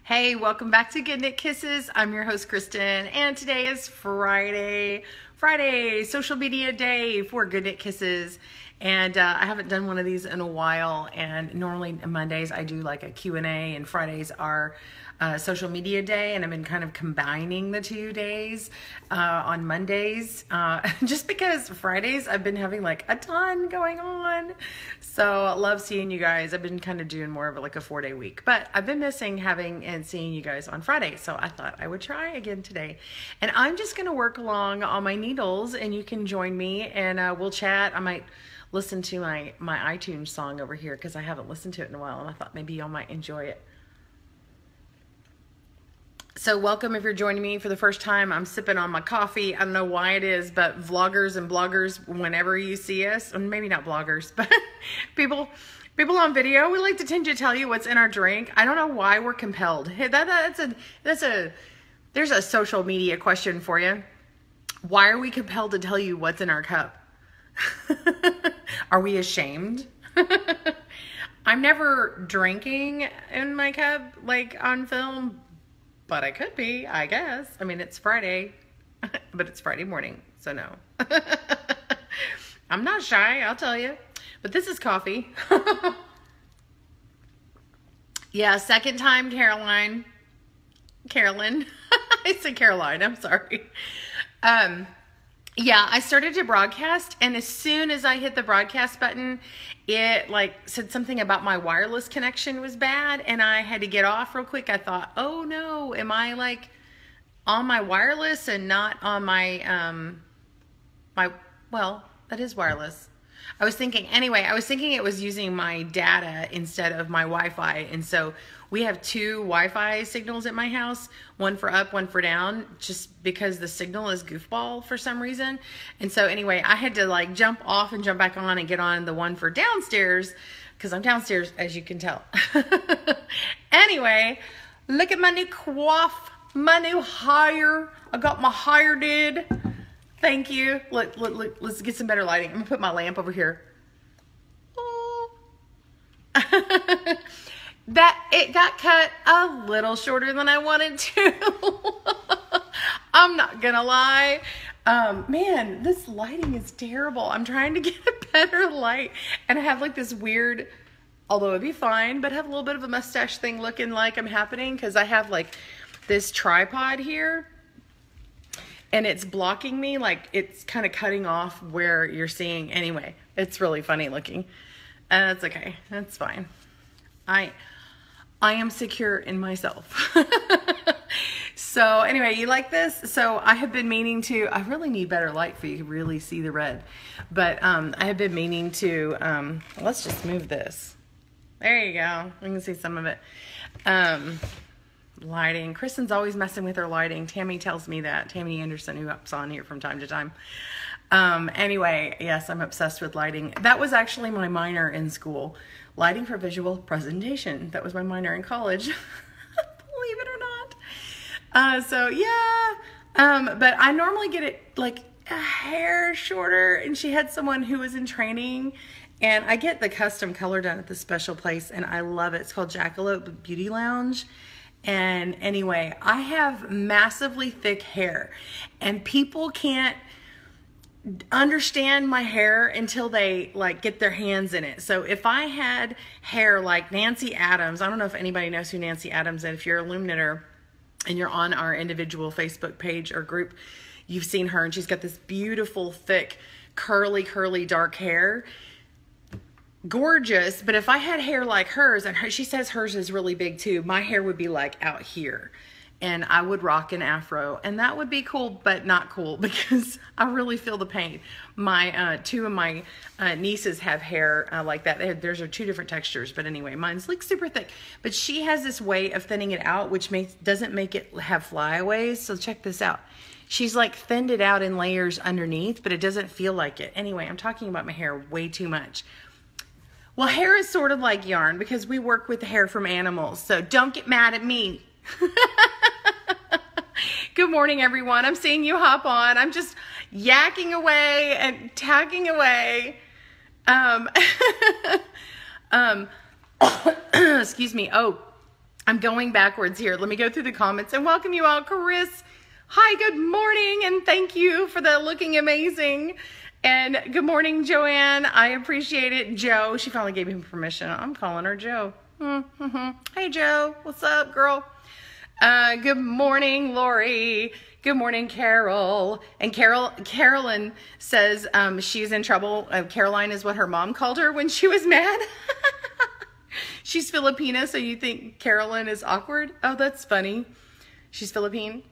Hey, welcome back to Good Knit Kisses. I'm your host, Kristen, and today is Friday, social media day for Good Knit Kisses. And I haven't done one of these in a while, and normally Mondays I do like a Q&A, and Fridays are social media day, and I've been kind of combining the 2 days on Mondays, just because Fridays I've been having like a ton going on. So I love seeing you guys. I've been kind of doing more of like a 4-day week, but I've been missing having and seeing you guys on Friday. So I thought I would try again today, and I'm just going to work along on my needles, and you can join me and we'll chat. I might listen to my iTunes song over here because I haven't listened to it in a while, and I thought maybe y'all might enjoy it. So welcome if you're joining me for the first time. I'm sipping on my coffee. I don't know why it is, but vloggers and bloggers, whenever you see us, and maybe not bloggers, but people on video, we like to tend to tell you what's in our drink. I don't know why we're compelled. Hey, there's a social media question for you. Why are we compelled to tell you what's in our cup? Are we ashamed? I'm never drinking in my cup like on film, but I could be, I guess. I mean, it's Friday, but it's Friday morning, so no. I'm not shy, I'll tell you. But this is coffee. Yeah, second time Carolyn. I said Caroline, I'm sorry. Yeah, I started to broadcast, and as soon as I hit the broadcast button, it like said something about my wireless connection was bad, and I had to get off real quick. I thought, oh no, am I like on my wireless and not on my, well, that is wireless. I was thinking it was using my data instead of my Wi-Fi, and so we have 2 Wi-Fi signals at my house, one for up, one for down, just because the signal is goofball for some reason. And so anyway, I had to like jump off and jump back on and get on the one for downstairs, because I'm downstairs, as you can tell. Anyway, look at my new coif, my new hire. I got my hire did. Thank you. Let's get some better lighting. I'm gonna put my lamp over here. Oh. It got cut a little shorter than I wanted to. I'm not gonna lie. Man, this lighting is terrible. I'm trying to get a better light, and I have like this weird, although it'd be fine, but have a little bit of a mustache thing looking like I'm happening, because I have like this tripod here, and it's blocking me, like it's kind of cutting off where you're seeing. Anyway, it's really funny looking. That's okay. That's fine. I am secure in myself. So anyway, you like this? So I have been meaning to, I really need better light for you to really see the red. But I have been meaning to, let's just move this. There you go. You can see some of it. Lighting. Kristen's always messing with her lighting. Tammy tells me that. Tammy Anderson, who hops on here from time to time. Anyway, yes, I'm obsessed with lighting. That was actually my minor in school. Lighting for visual presentation. That was my minor in college. Believe it or not. So yeah. But I normally get it like a hair shorter, and she had someone who was in training, and I get the custom color done at this special place, and I love it. It's called Jackalope Beauty Lounge. And anyway, I have massively thick hair, and people can't understand my hair until they like get their hands in it. So if I had hair like Nancy Adams, I don't know if anybody knows who Nancy Adams is. If you're a Loom knitter and you're on our individual Facebook page or group, you've seen her, and she's got this beautiful, thick, curly, dark hair. Gorgeous. But if I had hair like hers, and she says hers is really big too, my hair would be like out here, and I would rock an afro, and that would be cool, but not cool, because I really feel the pain. My 2 of my nieces have hair like that. Theirs are 2 different textures, but anyway, mine's like super thick. But she has this way of thinning it out, which doesn't make it have flyaways. So check this out. She's like thinned it out in layers underneath, but it doesn't feel like it. Anyway, I'm talking about my hair way too much. Well, hair is sort of like yarn, because we work with the hair from animals, so don't get mad at me. Good morning, everyone. I'm seeing you hop on. I'm just yakking away and tagging away. Excuse me. Oh, I'm going backwards here. Let me go through the comments and welcome you all. Chris, hi, good morning, and thank you for the looking amazing. And good morning, Joanne. I appreciate it. Joe, she finally gave me permission. I'm calling her Joe. Hey, Joe. What's up, girl? Good morning, Lori. Good morning, Carol. And Carolyn says she's in trouble. Caroline is what her mom called her when she was mad. She's Filipina, so you think Carolyn is awkward? Oh, that's funny. She's Philippine.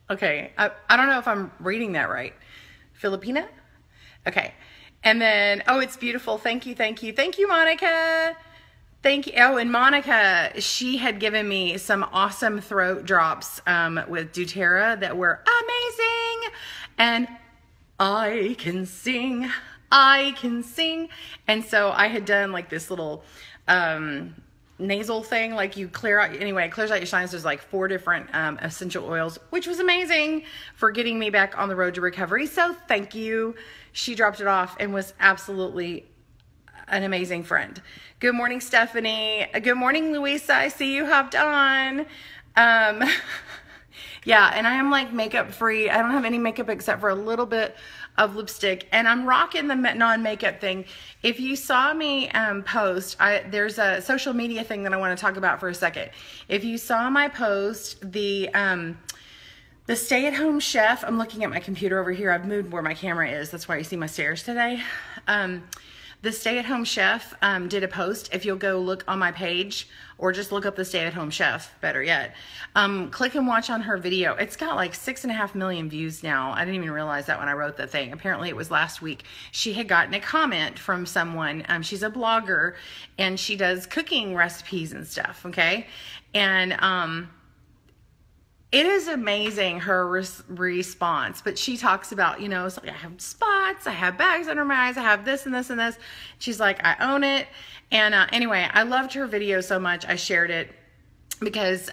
Okay, I don't know if I'm reading that right. Filipina? Okay. And then, oh, it's beautiful. Thank you, thank you. Thank you, Monica. Thank you. Oh, and Monica, she had given me some awesome throat drops with doTERRA that were amazing. And I can sing. I can sing. And so I had done like this little nasal thing, like you clear out, anyway, it clears out your sinus. There's like 4 different essential oils, which was amazing for getting me back on the road to recovery. So thank you. She dropped it off and was absolutely an amazing friend. Good morning, Stephanie. Good morning, Louisa. I see you hopped on. Yeah, and I am like makeup free. I don't have any makeup except for a little bit of lipstick, and I'm rocking the non-makeup thing. If you saw me post, there's a social media thing that I want to talk about for a second. If you saw my post, the stay-at-home chef, I'm looking at my computer over here. I've moved where my camera is. That's why you see my stairs today. The stay-at-home chef did a post. If you'll go look on my page, or just look up the stay-at-home chef, better yet, click and watch on her video. It's got like 6.5 million views now. I didn't even realize that when I wrote the thing. Apparently it was last week. She had gotten a comment from someone. She's a blogger, and she does cooking recipes and stuff, okay? And it is amazing, her response. But she talks about, you know, it's like, I have spots, I have bags under my eyes, I have this and this and this. She's like, I own it. And anyway, I loved her video so much, I shared it. Because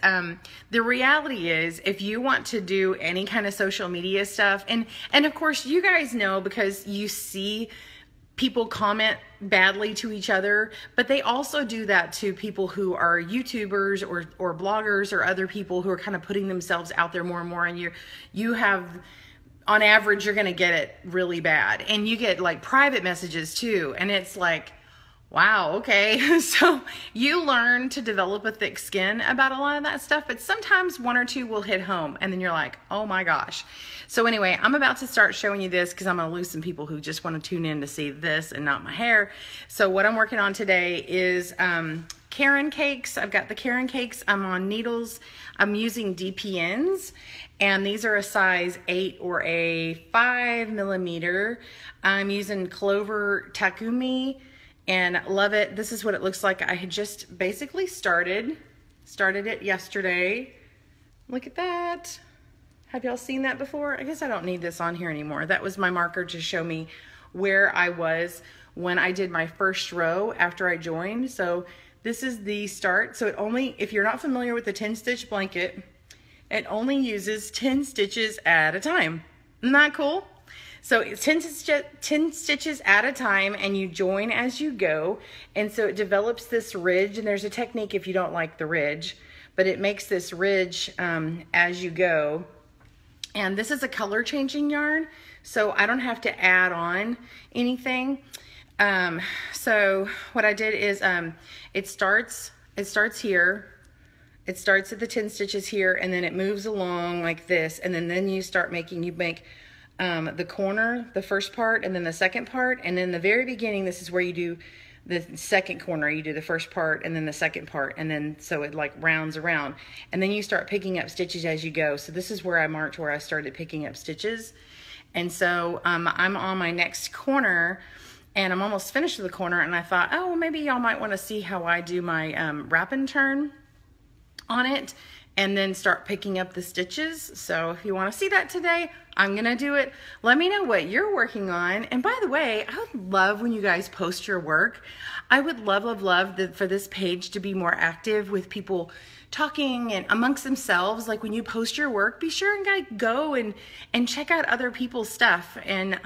the reality is, if you want to do any kind of social media stuff, and of course you guys know, because you see people comment badly to each other, but they also do that to people who are YouTubers or bloggers or other people who are kind of putting themselves out there more and more, and you have, on average, you're going to get it really bad. And you get like private messages too, and it's like, wow, okay. So you learn to develop a thick skin about a lot of that stuff, but sometimes 1 or 2 will hit home, and then you're like, oh my gosh. So anyway, I'm about to start showing you this because I'm going to lose some people who just want to tune in to see this and not my hair. So what I'm working on today is Karen cakes. I've got the Karen cakes. I'm on needles. I'm using DPNs, and these are a size 8 or a 5 millimeter. I'm using Clover Takumi, and love it. This is what it looks like. I had just basically started it yesterday. Look at that. Have y'all seen that before? I guess I don't need this on here anymore. That was my marker to show me where I was when I did my first row after I joined. So this is the start. So it only, if you're not familiar with the 10-stitch blanket, it only uses 10 stitches at a time. Isn't that cool? So it's 10 stitches at a time, and you join as you go. And so it develops this ridge, and there's a technique if you don't like the ridge, but it makes this ridge as you go. And this is a color changing yarn, so I don't have to add on anything. So what I did is it starts here. It starts at the 10 stitches here, and then it moves along like this, and then you start making, you make the corner, the first part, and then the second part, and then the very beginning, this is where you do the second corner. You do the first part and then the second part, and then so it like rounds around, and then you start picking up stitches as you go. So this is where I marked where I started picking up stitches. And so I'm on my next corner, and I'm almost finished with the corner, and I thought, oh, maybe y'all might want to see how I do my wrap and turn on it, and then start picking up the stitches. So if you want to see that today, I'm going to do it. Let me know what you're working on. And by the way, I would love when you guys post your work. I would love, love, love for this page to be more active with people talking and amongst themselves. Like when you post your work, be sure and go and check out other people's stuff. And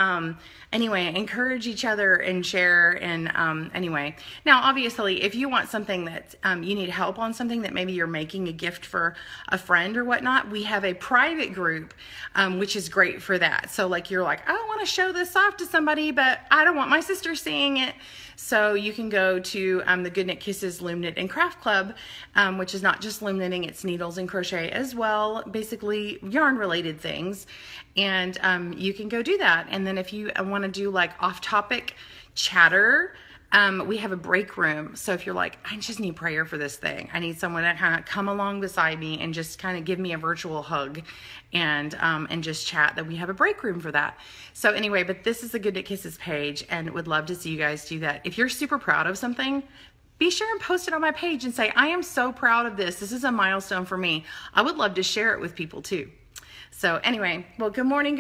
anyway, encourage each other and share. And anyway, now obviously, if you want something that you need help on something that maybe you're making a gift for a friend or whatnot, we have a private group, which is great for that. So like you're like, I don't want to show this off to somebody, but I don't want my sister seeing it. So you can go to the Good Knit Kisses Loom Knit and Craft Club, which is not just loom knitting, it's needles and crochet as well, basically yarn related things. And you can go do that. And then if you want to do like off topic chatter, we have a break room. So if you're like, I just need prayer for this thing, I need someone to kind of come along beside me and just kind of give me a virtual hug and just chat, then we have a break room for that. So anyway, but this is the Good Knit Kisses page and would love to see you guys do that. If you're super proud of something, be sure and post it on my page and say, I am so proud of this. This is a milestone for me. I would love to share it with people too. So anyway, well, good morning,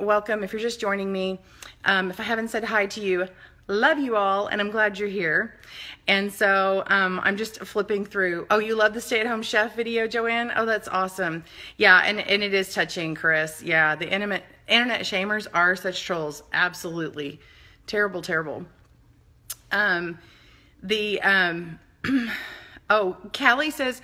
welcome. If you're just joining me, if I haven't said hi to you, love you all, and I'm glad you're here. And so I'm just flipping through. Oh, you love the stay-at-home chef video, Joanne? Oh, that's awesome. Yeah, and it is touching, Chris. Yeah, the internet shamers are such trolls. Absolutely. Terrible, terrible. Oh, Callie says,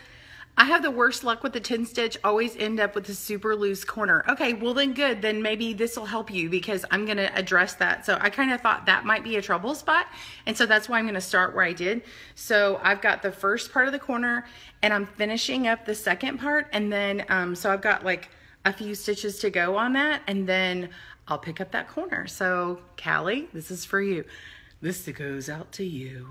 I have the worst luck with the 10 stitch, always end up with a super loose corner. Okay, well then good, then maybe this will help you because I'm going to address that. So I kind of thought that might be a trouble spot, and so that's why I'm going to start where I did. So I've got the first part of the corner and I'm finishing up the second part, and then so I've got like a few stitches to go on that, and then I'll pick up that corner. So Callie, this is for you. This goes out to you.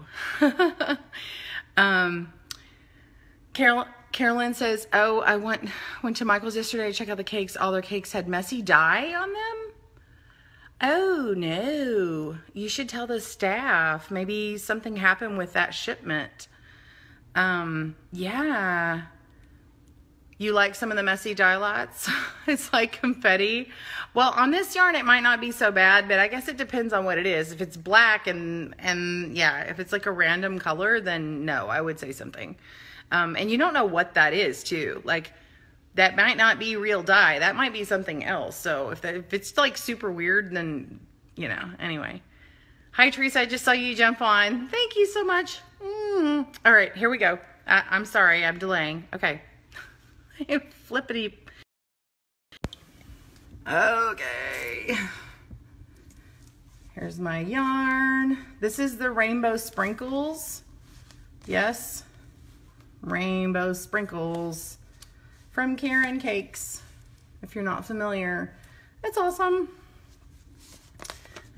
Carolyn says, oh, I went to Michael's yesterday to check out the cakes. All their cakes had messy dye on them. Oh no, you should tell the staff. Maybe something happened with that shipment. Yeah. You like some of the messy dye lots? It's like confetti. Well, on this yarn, it might not be so bad, but I guess it depends on what it is. If it's black and yeah, if it's like a random color, then no, I would say something. And you don't know what that is too. Like that might not be real dye. That might be something else. So if it's like super weird, then, you know, anyway. Hi, Teresa. I just saw you jump on. Thank you so much. All right, here we go. I'm sorry. I'm delaying. Okay. Flippity. Okay. Here's my yarn. This is the Rainbow Sprinkles. Yes. Rainbow Sprinkles from Karen Cakes. If you're not familiar, it's awesome.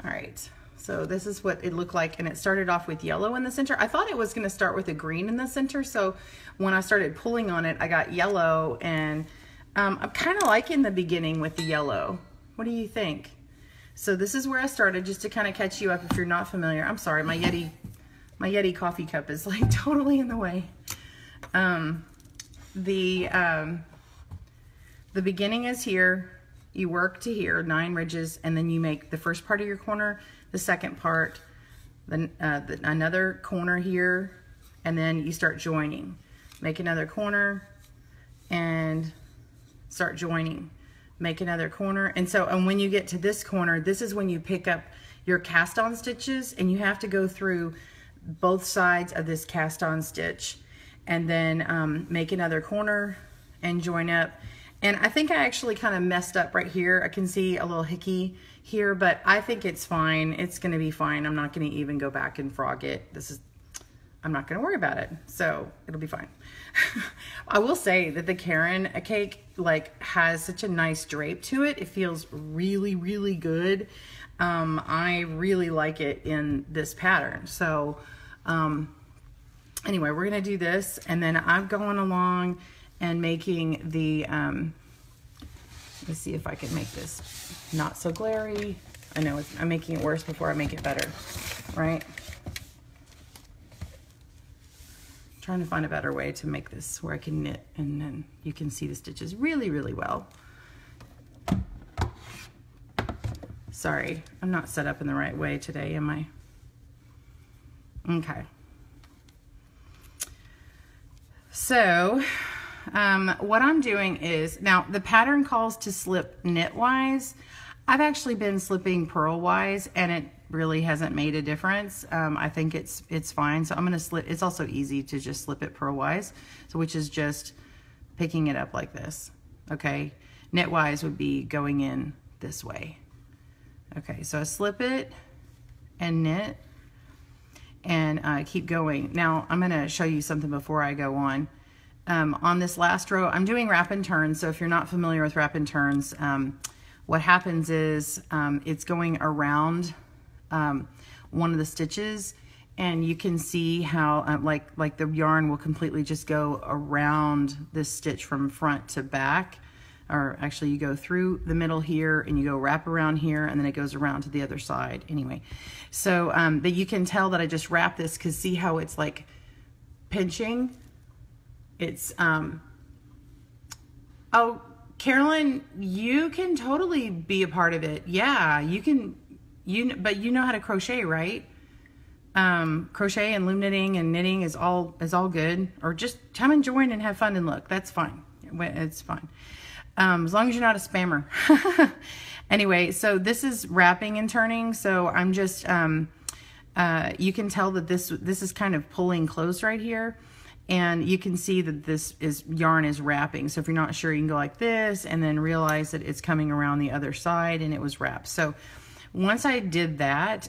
All right, so this is what it looked like, and it started off with yellow in the center. I thought it was going to start with a green in the center, so when I started pulling on it, I got yellow, and I'm kind of liking the beginning with the yellow. What do you think? So this is where I started, just to kind of catch you up if you're not familiar. I'm sorry, my Yeti coffee cup is like totally in the way. The beginning is here, you work to here, 9 ridges, and then you make the first part of your corner, the second part, then another corner here, and then you start joining. Make another corner and start joining. Make another corner. And so, and when you get to this corner, this is when you pick up your cast on stitches, and you have to go through both sides of this cast on stitch, and then make another corner and join up. And I think I actually kind of messed up right here. I can see a little hickey here, but I think it's fine. It's gonna be fine. I'm not gonna even go back and frog it. I'm not gonna worry about it. So it'll be fine. I will say that the Karen cake like has such a nice drape to it. It feels really, really good. I really like it in this pattern. So anyway, we're gonna do this, and then I'm going along and making the, let's see if I can make this not so glary. I know I'm making it worse before I make it better, right? Trying to find a better way to make this where I can knit and then you can see the stitches really, really well. Sorry, I'm not set up in the right way today, am I? Okay. So, what I'm doing is, now the pattern calls to slip knitwise. I've actually been slipping purlwise, and it really hasn't made a difference. I think it's fine. So I'm going to slip. It's also easy to just slip it purlwise, so which is just picking it up like this. Okay, knitwise would be going in this way. Okay, so I slip it and knit, and keep going. Now I'm going to show you something before I go on. On this last row, I'm doing wrap and turn. So if you're not familiar with wrap and turns, what happens is it's going around one of the stitches, and you can see how like the yarn will completely just go around this stitch from front to back. Or actually you go through the middle here and you go wrap around here, and then it goes around to the other side anyway. So but you can tell that I just wrap this, because see how it's like pinching. It's oh, Carolyn, you can totally be a part of it. Yeah, you can. But you know how to crochet, right? Crochet and loom knitting and knitting is all good. Or just come and join and have fun and look. That's fine. It's fine. As long as you're not a spammer. Anyway, so this is wrapping and turning. So I'm just, you can tell that this is kind of pulling close right here. And you can see that this yarn is wrapping. So if you're not sure, you can go like this and then realize that it's coming around the other side and it was wrapped. So once I did that,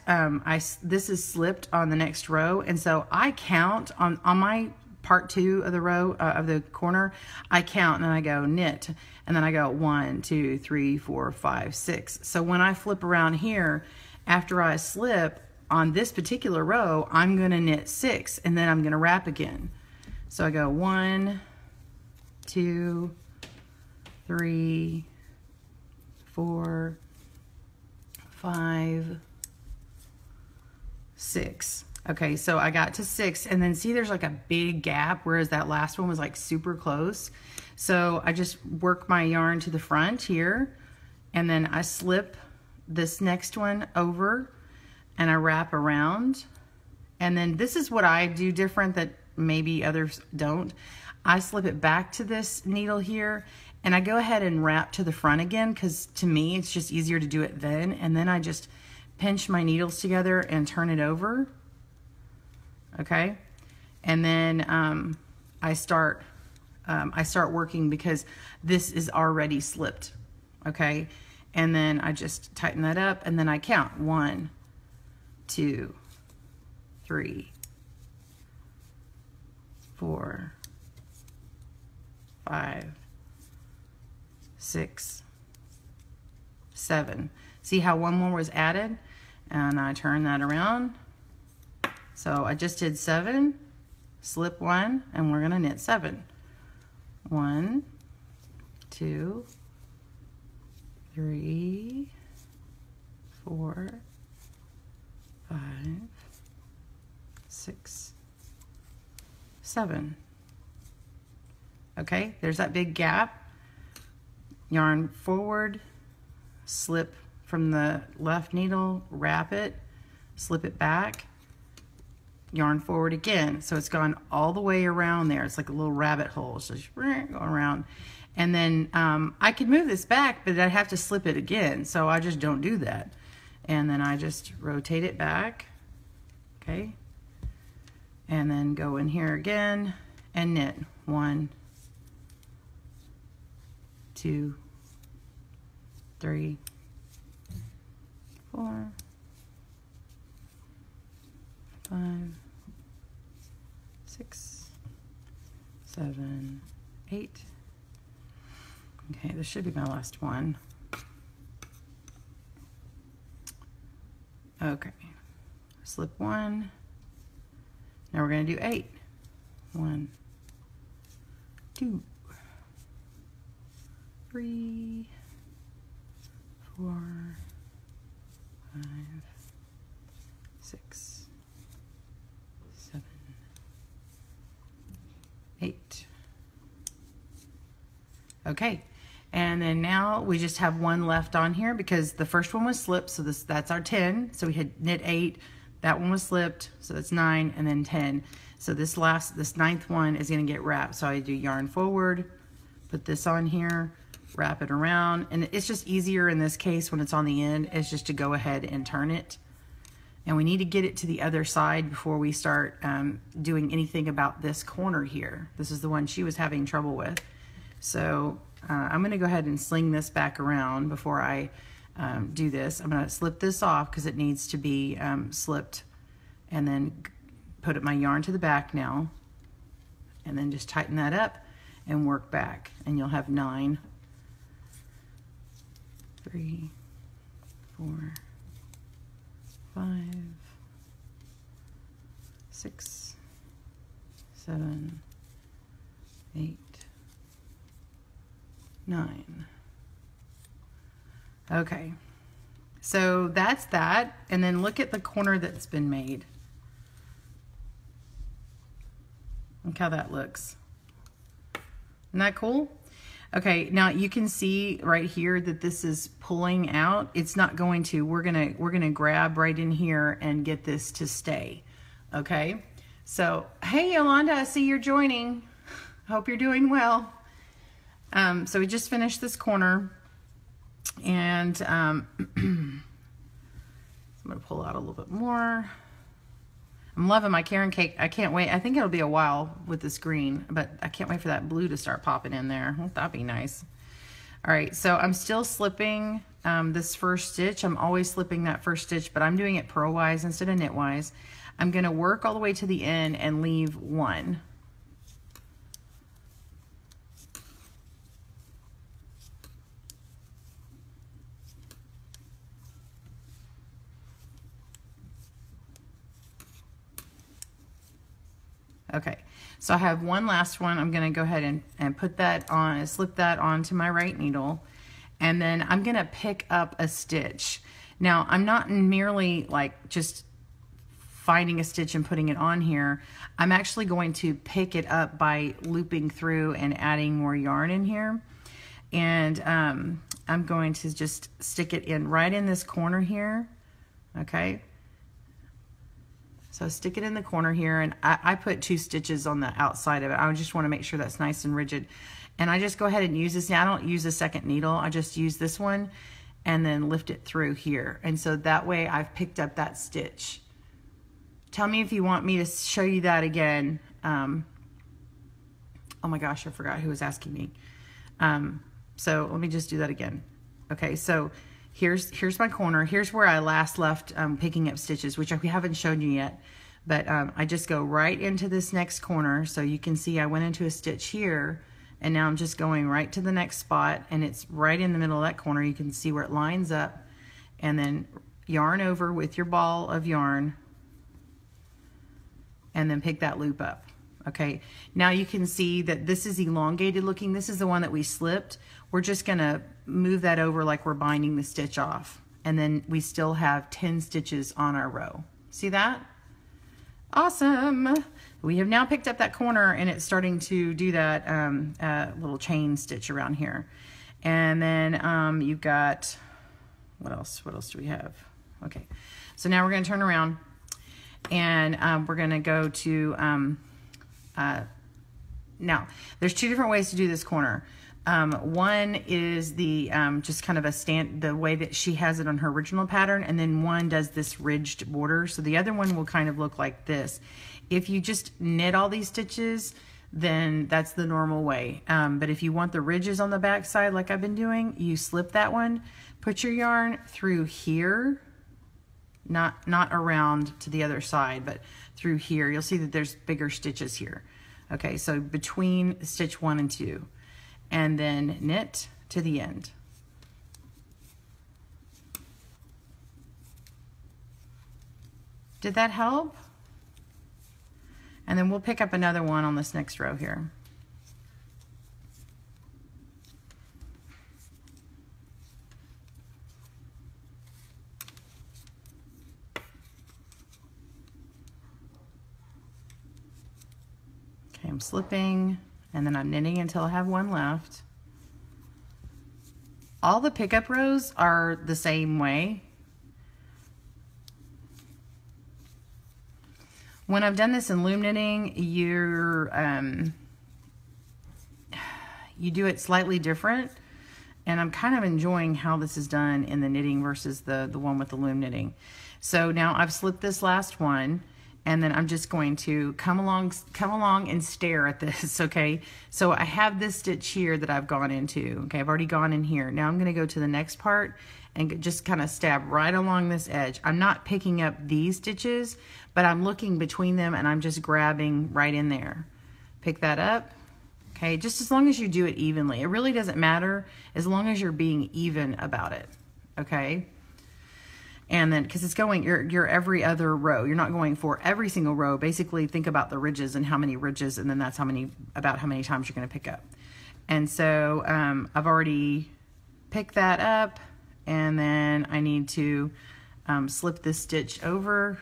this is slipped on the next row. And so I count on my part 2 of the row, of the corner, I count and then I go knit. And then I go 1, 2, 3, 4, 5, 6. So when I flip around here, after I slip on this particular row, I'm going to knit 6, and then I'm going to wrap again. So I go 1, 2, 3, 4, 5, 6. Okay, so I got to 6, and then see there's like a big gap, whereas that last one was like super close. So I just work my yarn to the front here, and then I slip this next one over and I wrap around. And then this is what I do different that maybe others don't. I slip it back to this needle here, and I go ahead and wrap to the front again, because to me it's just easier to do it then. And then I just pinch my needles together and turn it over. Okay, and then I start working, because this is already slipped. Okay, and then I just tighten that up, and then I count 1, 2, 3, 4, 5, 6, 7. See how one more was added, and I turn that around. So I just did 7, slip 1, and we're gonna knit 7. 1, 2, 3, 4, 5, 6, 7. Okay, there's that big gap. Yarn forward, slip from the left needle, wrap it, slip it back, yarn forward again. So it's gone all the way around there. It's like a little rabbit hole. So just go around. And then I could move this back, but I'd have to slip it again. So I just don't do that. And then I just rotate it back. Okay. And then go in here again and knit. 1, 2, 3, 4, 5, 6, 7, 8. Okay, this should be my last one. Okay, slip 1. Now we're going to do 8. 1, 2, 3, 4, 5, 6, 7, 8. Okay, And then now we just have one left on here because the first one was slipped, so that's our 10. So we had knit 8, that one was slipped, so that's 9, and then 10. So this ninth one is gonna get wrapped. So I do yarn forward, put this on here, wrap it around, and it's just easier in this case when it's on the end, is just to go ahead and turn it. And we need to get it to the other side before we start doing anything about this corner here. This is the one she was having trouble with. So I'm gonna go ahead and sling this back around before I do this. I'm gonna slip this off because it needs to be slipped, and then put my yarn to the back now, and then just tighten that up and work back, and you'll have 9, 3, 4, 5, 6, 7, 8, 9. Okay, so that's that, and then look at the corner that's been made. Look how that looks. Isn't that cool? Okay, now you can see right here that this is pulling out. It's not going to. We're gonna grab right in here and get this to stay. Okay. So hey Yolanda, I see you're joining. Hope you're doing well. So we just finished this corner, and I'm gonna pull out a little bit more. I'm loving my Karen cake. I can't wait. I think it'll be a while with this green, but I can't wait for that blue to start popping in there. Won't that be nice? All right, so I'm still slipping this first stitch. I'm always slipping that first stitch, but I'm doing it purlwise instead of knitwise. I'm gonna work all the way to the end and leave 1. Okay, so I have one last one. I'm gonna go ahead and put that on, slip that onto my right needle, and then I'm gonna pick up a stitch. Now, I'm not merely like just finding a stitch and putting it on here. I'm actually going to pick it up by looping through and adding more yarn in here. And I'm going to just stick it in right in this corner here, okay? So stick it in the corner here, and I put 2 stitches on the outside of it. I just want to make sure that's nice and rigid. And I just go ahead and use this. Now, I don't use a second needle. I just use this one and then lift it through here. And so that way I've picked up that stitch. Tell me if you want me to show you that again. Oh my gosh, I forgot who was asking me. So let me just do that again. Okay, so here's my corner. Here's where I last left picking up stitches, which we haven't shown you yet. But I just go right into this next corner. So you can see I went into a stitch here, and now I'm just going right to the next spot, and it's right in the middle of that corner. You can see where it lines up, and then yarn over with your ball of yarn, and then pick that loop up. Okay, now you can see that this is elongated looking. This is the one that we slipped. We're just gonna move that over like we're binding the stitch off, and then we still have 10 stitches on our row. See that? Awesome. We have now picked up that corner, and it's starting to do that little chain stitch around here. And then you've got, what else do we have? Okay, so now we're gonna turn around, and we're gonna go to, now there's 2 different ways to do this corner. One is the just kind of the way that she has it on her original pattern, and then one does this ridged border. So the other one will kind of look like this. If you just knit all these stitches, then that's the normal way. But if you want the ridges on the back side like I've been doing, you slip that one, put your yarn through here, not around to the other side, but through here. You'll see that there's bigger stitches here. Okay, so between stitch 1 and 2. And then knit to the end. Did that help? And then we'll pick up another one on this next row here. Okay, I'm slipping, and then I'm knitting until I have one left. all the pickup rows are the same way. When I've done this in loom knitting, you do it slightly different, and I'm kind of enjoying how this is done in the knitting versus the one with the loom knitting. So now I've slipped this last one, and then I'm just going to come along and stare at this, okay? So I have this stitch here that I've gone into, okay? I've already gone in here. Now I'm gonna go to the next part and just kind of stab right along this edge. I'm not picking up these stitches, but I'm looking between them and I'm just grabbing right in there. Pick that up, okay? Just as long as you do it evenly. It really doesn't matter as long as you're being even about it, okay? And then, because it's going, you're every other row. You're not going for every single row. Basically, think about the ridges and how many ridges, and then that's about how many times you're going to pick up. And so I've already picked that up, and then I need to slip this stitch over.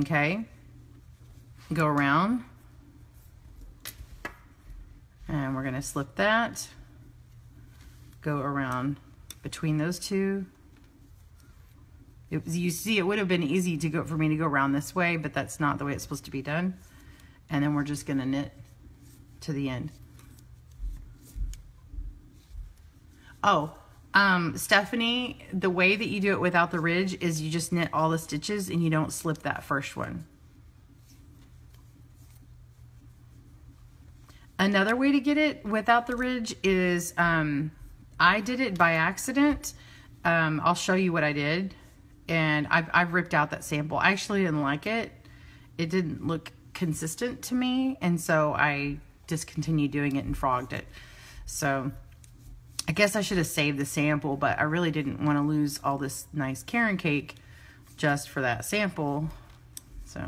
Okay, go around, and we're going to slip that. Go around between those two. You see, it would have been easy for me to go around this way, but that's not the way it's supposed to be done. And then we're just going to knit to the end. Oh, Stephanie, the way that you do it without the ridge is you just knit all the stitches and you don't slip that first one. Another way to get it without the ridge is, I did it by accident. I'll show you what I did. And I've ripped out that sample. I actually didn't like it. It didn't look consistent to me. And so I discontinued doing it and frogged it. So I guess I should have saved the sample, but I really didn't want to lose all this nice Karen cake just for that sample. So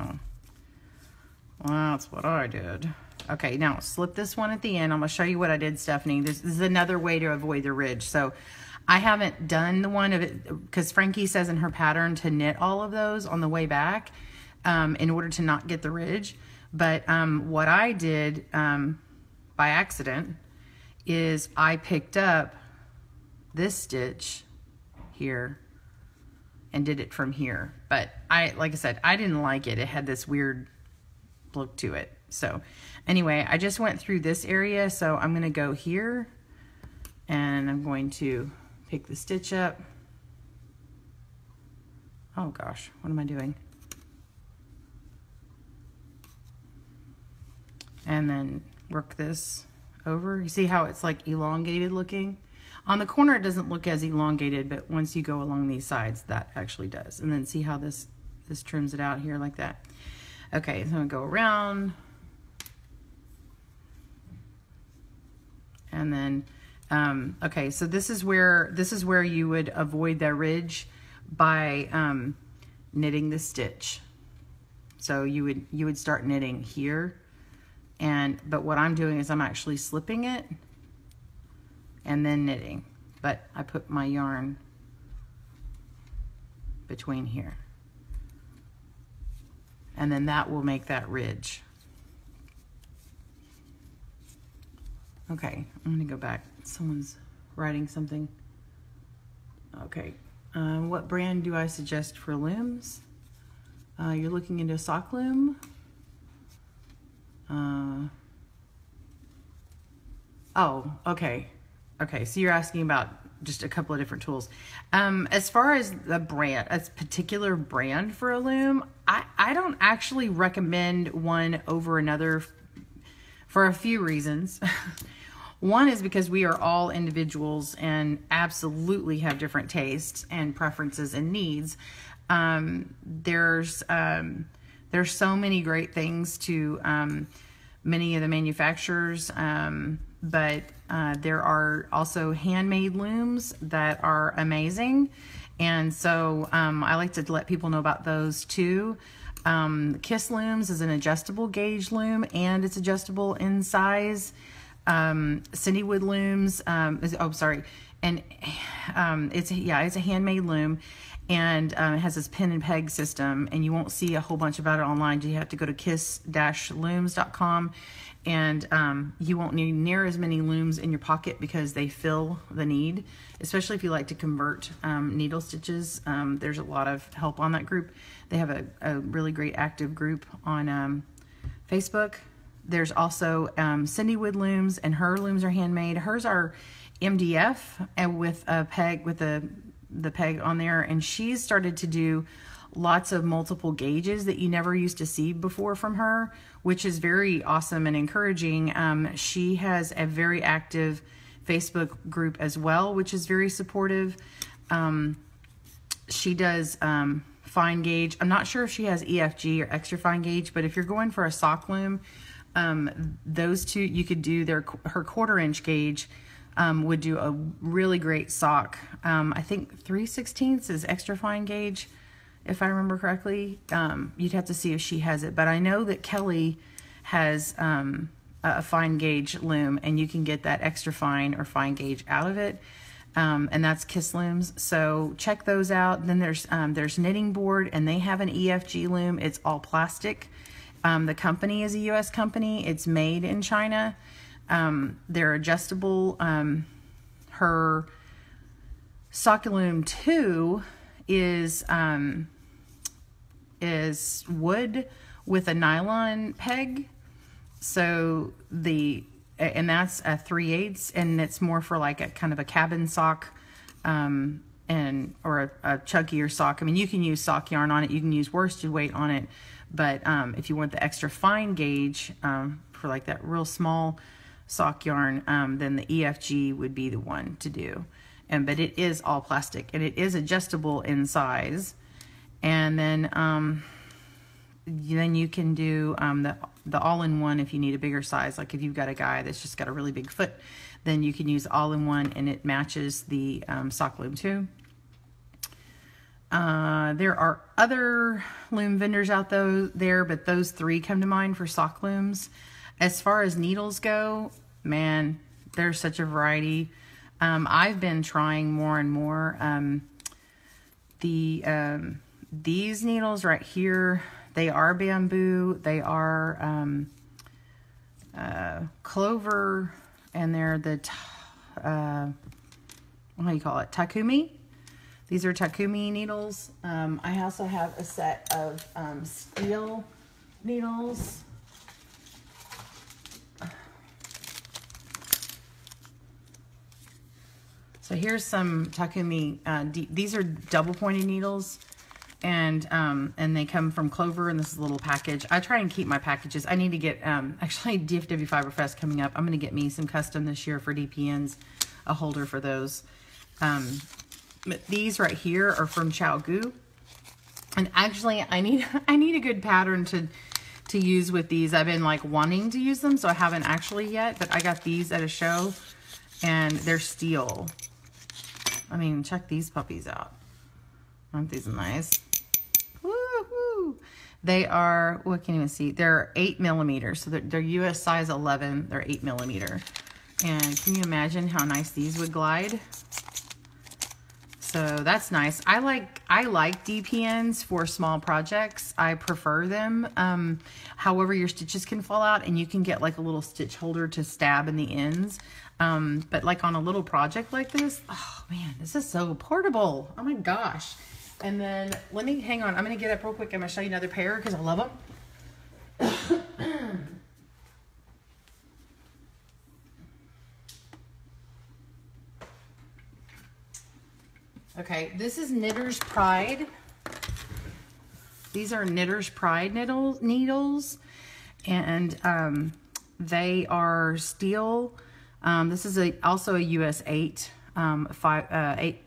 well, that's what I did. Okay, now slip this one at the end. I'm going to show you what I did, Stephanie. This is another way to avoid the ridge. So I haven't done the one of it because Frankie says in her pattern to knit all of those on the way back in order to not get the ridge. But what I did by accident is I picked up this stitch here and did it from here. But like I said, I didn't like it. It had this weird look to it. So anyway, I just went through this area. So I'm going to go here and I'm going to pick the stitch up. Oh gosh, what am I doing? And then work this over. You see how it's like elongated looking? On the corner it doesn't look as elongated, but once you go along these sides, that actually does. And then see how this trims it out here like that. Okay, so I'm gonna go around. And then okay, so this is where you would avoid that ridge by knitting the stitch. So you would start knitting here, but what I'm doing is I'm actually slipping it and then knitting. But I put my yarn between here, and then that will make that ridge. Okay, I'm gonna go back. Someone's writing something. Okay, what brand do I suggest for looms? You're looking into sock loom. Oh, okay. Okay, so you're asking about just a couple of different tools. As far as the brand, a particular brand for a loom, I don't actually recommend one over another for a few reasons. One is because we are all individuals and absolutely have different tastes and preferences and needs. There's so many great things to many of the manufacturers, but there are also handmade looms that are amazing. And so I like to let people know about those too. Kiss Looms is an adjustable gauge loom and it's adjustable in size. Cindywood Looms, and it's a handmade loom, and it has this pin and peg system, and you won't see a whole bunch about it online. You have to go to kiss-looms.com, and you won't need near as many looms in your pocket because they fill the need, especially if you like to convert needle stitches. There's a lot of help on that group. They have a really great active group on Facebook. There's also Cindy Wood Looms, and her looms are handmade. Hers are MDF and with a peg, with the peg on there, and she's started to do lots of multiple gauges that you never used to see before from her, which is very awesome and encouraging. She has a very active Facebook group as well, which is very supportive. She does fine gauge. I'm not sure if she has EFG or extra fine gauge, but if you're going for a sock loom, those two, you could do her 1/4" gauge. Would do a really great sock. I think 3/16 is extra fine gauge, if I remember correctly. You'd have to see if she has it, but I know that Kelly has a fine gauge loom, and you can get that extra fine or fine gauge out of it, and that's Kiss Looms. So check those out. Then there's Knitting Board, and they have an EFG loom. It's all plastic. The company is a U.S. company. It's made in China. They're adjustable. Her Socket Loom 2 is wood with a nylon peg. So and that's a 3/8, and it's more for like a kind of a cabin sock, or a chunkier sock. I mean, you can use sock yarn on it. You can use worsted weight on it. But if you want the extra fine gauge for like that real small sock yarn, then the EFG would be the one to do. But it is all plastic, and it is adjustable in size. And then you can do the all-in-one if you need a bigger size. Like if you've got a guy that's just got a really big foot, then you can use all-in-one, and it matches the sock loom too. There are other loom vendors out there, but those three come to mind for sock looms. As far as needles go, man, there's such a variety. I've been trying more and more. These needles right here, they are bamboo. They are clover, and they're the what do you call it? Takumi. These are Takumi needles. I also have a set of steel needles. So here's some Takumi. These are double pointed needles, and they come from Clover, and this is a little package. I try and keep my packages. I need to get, actually DFW Fiber Fest coming up. I'm going to get me some custom this year for DPNs, a holder for those. But these right here are from Gu. And actually I need a good pattern to use with these. I've been like wanting to use them, so I haven't actually yet, but I got these at a show, and they're steel. I mean, check these puppies out. Aren't these nice? Woohoo! They are, what can you even see? They're 8mm, so they're US size 11. They're 8mm. And can you imagine how nice these would glide? So that's nice. I like DPNs for small projects. I prefer them. However, your stitches can fall out, and you can get like a little stitch holder to stab in the ends. But like on a little project like this, oh man, this is so portable. Oh my gosh. And then hang on. I'm going to get up real quick. I'm going to show you another pair because I love them. Okay, this is Knitter's Pride. These are Knitter's Pride needles, and they are steel. This is also a US 8, 8.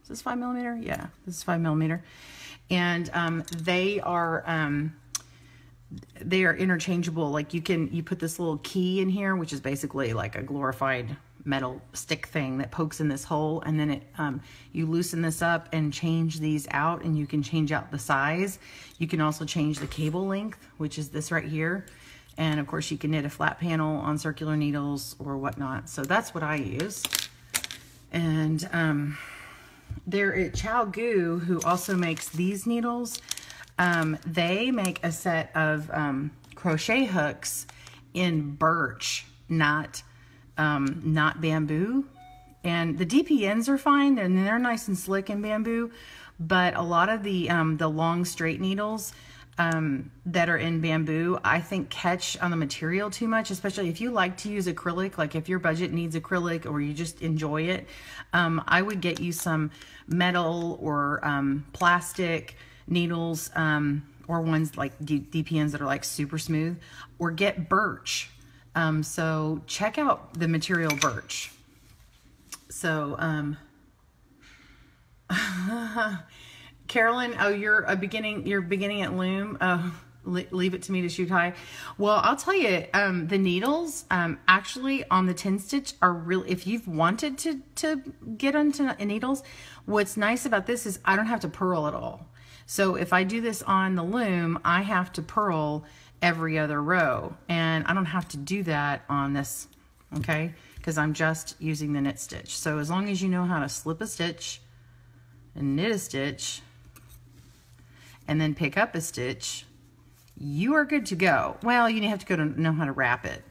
Is this 5mm? Yeah, this is 5mm, and they are interchangeable. Like you put this little key in here, which is basically like a glorified metal stick thing that pokes in this hole, and then you loosen this up and change these out, and you can change out the size. You can also change the cable length, which is this right here, and of course you can knit a flat panel on circular needles or whatnot. So that's what I use. And They're at Chow Goo, who also makes these needles. They make a set of crochet hooks in birch, not bamboo. And the DPNs are fine, and they're nice and slick in bamboo. But a lot of the long straight needles that are in bamboo, I think catch on the material too much, especially if you like to use acrylic, like if your budget needs acrylic or you just enjoy it. I would get you some metal or plastic needles, or ones like DPNs that are like super smooth, or get birch. So check out the material birch. So, Carolyn, oh, you're beginning at Loom. Oh, leave it to me to shoot high. Well, I'll tell you, the needles, actually on the 10 stitch are really, if you've wanted to get into needles, what's nice about this is I don't have to purl at all. So if I do this on the Loom, I have to purl every other row, and I don't have to do that on this, okay? Because I'm just using the knit stitch. So as long as you know how to slip a stitch and knit a stitch and then pick up a stitch, you are good to go. Well, you have to know how to wrap it.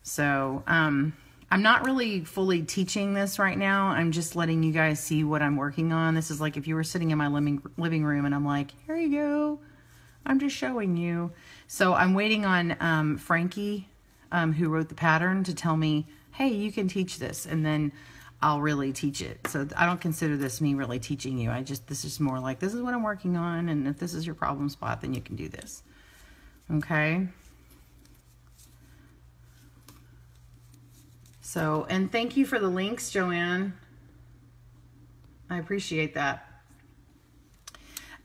So I'm not really fully teaching this right now. I'm just letting you guys see what I'm working on. This is like if you were sitting in my living room and I'm like, here you go. I'm just showing you. So I'm waiting on Frankie, who wrote the pattern, to tell me, hey, you can teach this, and then I'll really teach it. So I don't consider this me really teaching you. This is more like, this is what I'm working on, and if this is your problem spot, then you can do this. Okay? So, and thank you for the links, Joanne. I appreciate that.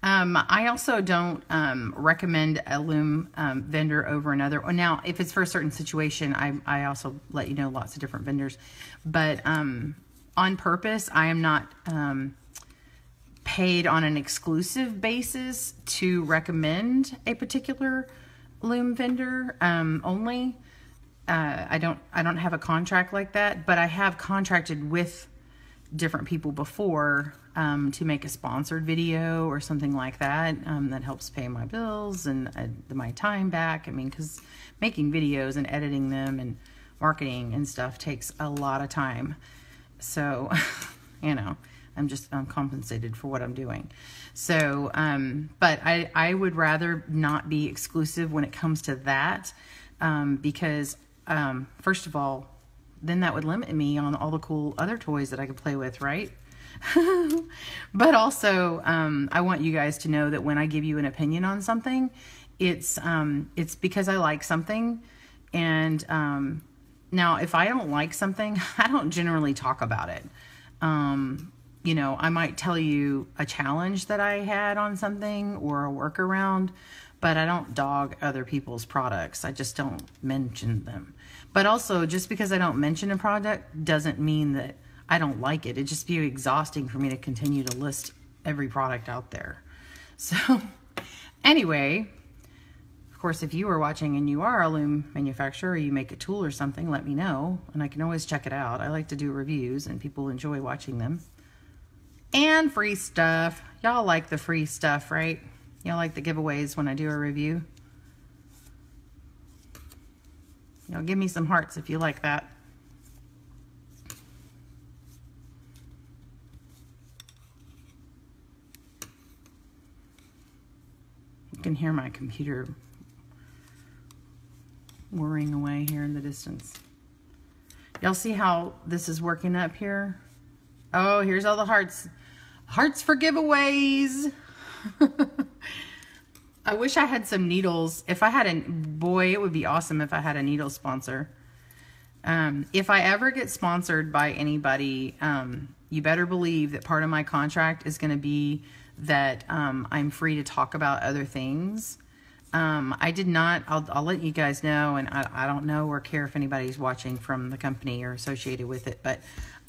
I also don't recommend a Loom vendor over another. Now, if it's for a certain situation, I also let you know lots of different vendors. But on purpose, I am not paid on an exclusive basis to recommend a particular Loom vendor only. I don't have a contract like that, but I have contracted with different people before to make a sponsored video or something like that, that helps pay my bills and my time back. I mean, because making videos and editing them and marketing and stuff takes a lot of time. So, you know, I'm compensated for what I'm doing. So, but I would rather not be exclusive when it comes to that, because, first of all, then that would limit me on all the cool other toys that I could play with, right? But also, I want you guys to know that when I give you an opinion on something, it's because I like something. And now, if I don't like something, I don't generally talk about it. You know, I might tell you a challenge that I had on something or a workaround, but I don't dog other people's products. I just don't mention them. But also, just because I don't mention a product doesn't mean that I don't like it. It'd just be exhausting for me to continue to list every product out there. So anyway, of course, if you are watching and you are a Loom manufacturer or you make a tool or something, let me know, and I can always check it out. I like to do reviews and people enjoy watching them. And free stuff. Y'all like the free stuff, right? Y'all like the giveaways when I do a review. Y'all give me some hearts if you like that. You can hear my computer whirring away here in the distance. Y'all see how this is working up here? Oh, here's all the hearts. Hearts for giveaways. I wish I had some needles. If I had boy, it would be awesome if I had a needle sponsor. If I ever get sponsored by anybody, you better believe that part of my contract is going to be that I'm free to talk about other things. I did not, I'll let you guys know, and I don't know or care if anybody's watching from the company or associated with it, but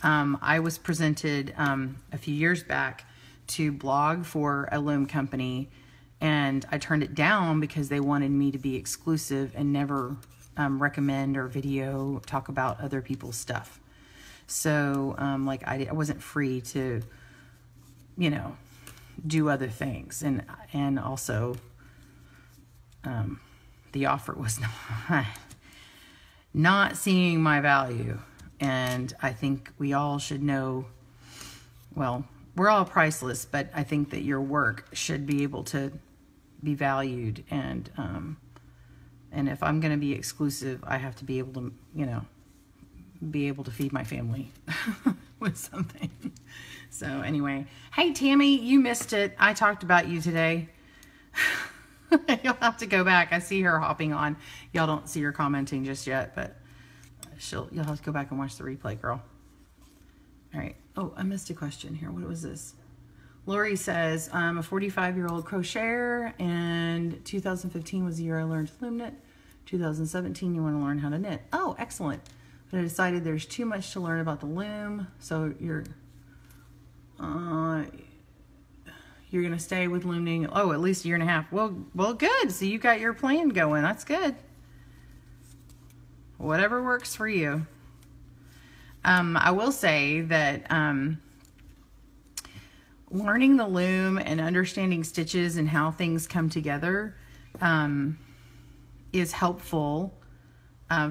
I was presented a few years back to blog for a Loom company, and I turned it down because they wanted me to be exclusive and never recommend or video talk about other people's stuff. So like I wasn't free to you know, do other things. And also, the offer was not seeing my value. And I think we all should know, well, we're all priceless, but I think that your work should be able to be valued. And if I'm going to be exclusive, I have to be able to, you know, be able to feed my family with something. So anyway, hey Tammy, you missed it. I talked about you today. You'll have to go back. I see her hopping on. Y'all don't see her commenting just yet, but you'll have to go back and watch the replay, girl. All right. Oh, I missed a question here. What was this? Lori says, I'm a 45-year-old crocheter, and 2015 was the year I learned to loom knit. 2017, you want to learn how to knit. Oh, excellent. But I decided there's too much to learn about the loom, so you're going to stay with looming, at least a year and a half. Well, good. So you got your plan going. That's good. Whatever works for you. I will say that learning the loom and understanding stitches and how things come together is helpful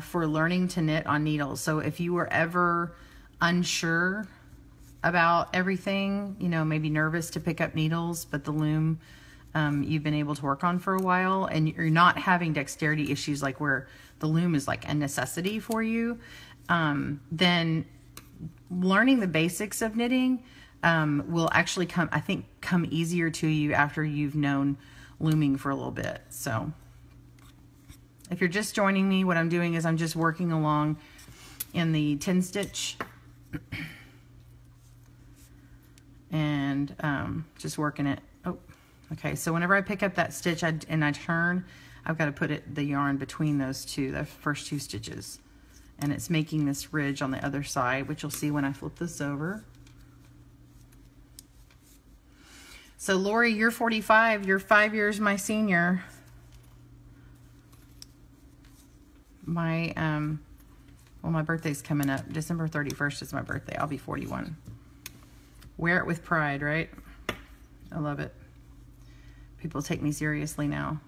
for learning to knit on needles. So if you were ever unsure about everything, you know, maybe nervous to pick up needles, but the loom you've been able to work on for a while, and you're not having dexterity issues like where the loom is like a necessity for you, then learning the basics of knitting will actually come easier to you after you've known looming for a little bit. So if you're just joining me, what I'm doing is I'm just working along in the 10 stitch and just working it. Oh, okay. So whenever I pick up that stitch and I turn, I've got to put the yarn between those two, the first two stitches. And it's making this ridge on the other side, which you'll see when I flip this over. So Lori, you're 45, you're 5 years my senior. My, well, my birthday's coming up. December 31st is my birthday. I'll be 41. Wear it with pride, right? I love it. People take me seriously now.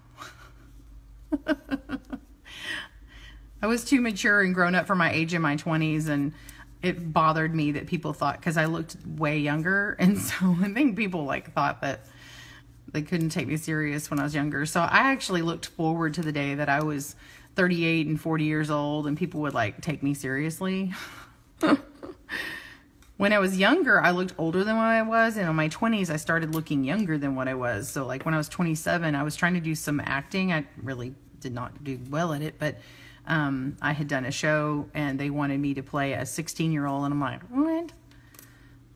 I was too mature and grown up for my age in my 20s, and it bothered me that people thought, because I looked way younger, and so I think people like thought that they couldn't take me serious when I was younger. So I actually looked forward to the day that I was 38 and 40 years old and people would like take me seriously. When I was younger, I looked older than what I was, and in my 20s, I started looking younger than what I was. So like when I was 27, I was trying to do some acting. I really did not do well at it, but I had done a show and they wanted me to play a 16-year-old, and I'm like, what?